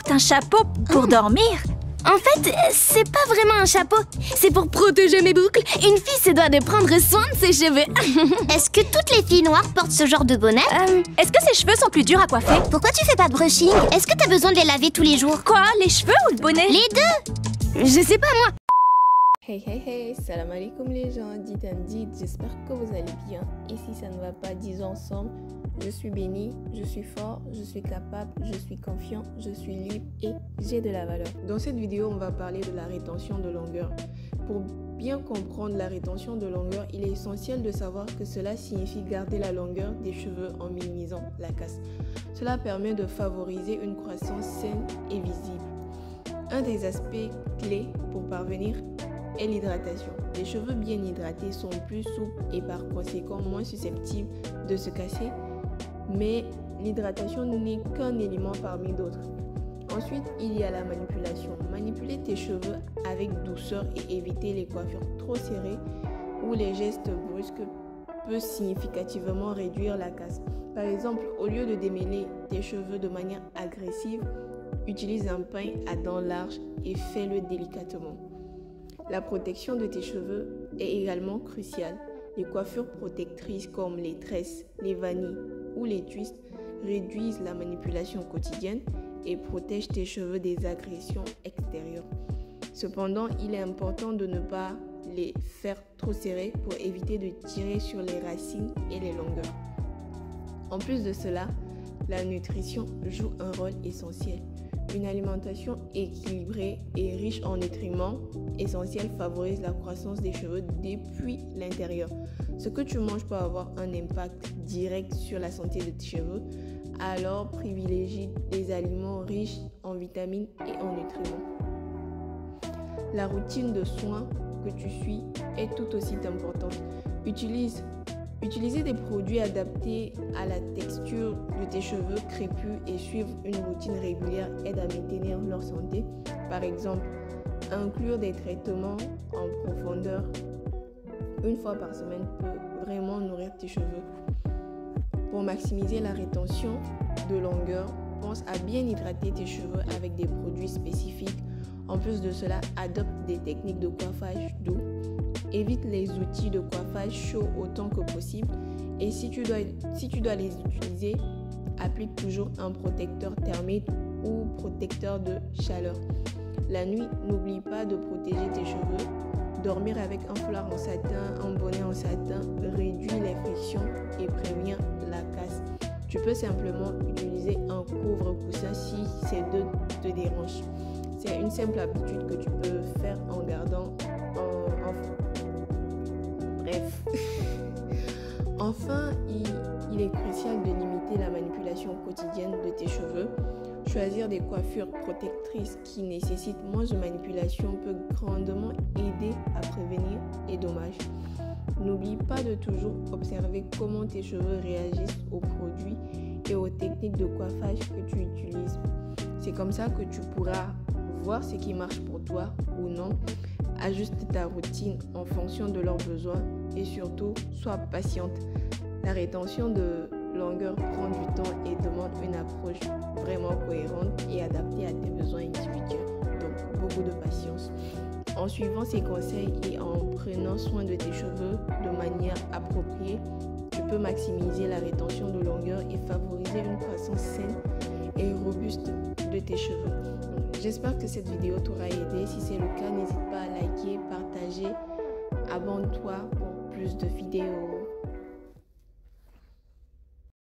portes un chapeau pour dormir? En fait, c'est pas vraiment un chapeau. C'est pour protéger mes boucles. Une fille se doit de prendre soin de ses cheveux. Est-ce que toutes les filles noires portent ce genre de bonnet? Est-ce que ses cheveux sont plus durs à coiffer? Pourquoi tu fais pas de brushing? Est-ce que t'as besoin de les laver tous les jours? Quoi? Les cheveux ou le bonnet? Les deux? Je sais pas moi. Hey, salam alaikum les gens, dites, j'espère que vous allez bien. Et si ça ne va pas, disons ensemble, je suis béni, je suis fort, je suis capable, je suis confiant, je suis libre et j'ai de la valeur. Dans cette vidéo, on va parler de la rétention de longueur. Pour bien comprendre la rétention de longueur, il est essentiel de savoir que cela signifie garder la longueur des cheveux en minimisant la casse. Cela permet de favoriser une croissance saine et visible. Un des aspects clés pour parvenir est l'hydratation. Les cheveux bien hydratés sont plus souples et par conséquent moins susceptibles de se casser, mais l'hydratation n'est qu'un élément parmi d'autres. Ensuite, il y a la manipulation. Manipuler tes cheveux avec douceur et éviter les coiffures trop serrées ou les gestes brusques peut significativement réduire la casse. Par exemple, au lieu de démêler tes cheveux de manière agressive, utilise un pein à dents larges et fais-le délicatement. La protection de tes cheveux est également cruciale. Les coiffures protectrices comme les tresses, les vanilles ou les twists réduisent la manipulation quotidienne et protègent tes cheveux des agressions extérieures. Cependant, il est important de ne pas les faire trop serrés pour éviter de tirer sur les racines et les longueurs. En plus de cela, la nutrition joue un rôle essentiel. Une alimentation équilibrée et riche en nutriments essentiels favorise la croissance des cheveux depuis l'intérieur. Ce que tu manges peut avoir un impact direct sur la santé de tes cheveux, alors privilégie des aliments riches en vitamines et en nutriments. La routine de soins que tu suis est tout aussi importante. Utiliser des produits adaptés à la texture de tes cheveux crépus et suivre une routine régulière aide à maintenir leur santé. Par exemple, inclure des traitements en profondeur une fois par semaine peut vraiment nourrir tes cheveux. Pour maximiser la rétention de longueur, pense à bien hydrater tes cheveux avec des produits spécifiques. En plus de cela, adopte des techniques de coiffage doux. Évite les outils de coiffage chauds autant que possible et si tu dois les utiliser, applique toujours un protecteur thermique ou protecteur de chaleur. La nuit, n'oublie pas de protéger tes cheveux. Dormir avec un foulard en satin, un bonnet en satin réduit les frictions et prévient la casse. Tu peux simplement utiliser un couvre-coussin si ces deux te dérangent. C'est une simple habitude que tu peux faire en gardant Bref. Enfin, il est crucial de limiter la manipulation quotidienne de tes cheveux. Choisir des coiffures protectrices qui nécessitent moins de manipulation peut grandement aider à prévenir les dommages. N'oublie pas de toujours observer comment tes cheveux réagissent aux produits et aux techniques de coiffage que tu utilises. C'est comme ça que tu pourras voir ce qui marche pour toi ou non. Ajuste ta routine en fonction de leurs besoins et surtout, sois patiente. La rétention de longueur prend du temps et demande une approche vraiment cohérente et adaptée à tes besoins individuels. Donc, beaucoup de patience. En suivant ces conseils et en prenant soin de tes cheveux de manière appropriée, tu peux maximiser la rétention de longueur et favoriser une croissance saine et robuste de tes cheveux. J'espère que cette vidéo t'aura aidé. Si c'est le cas, n'hésite pas à liker, partager, abonne-toi pour plus de vidéos.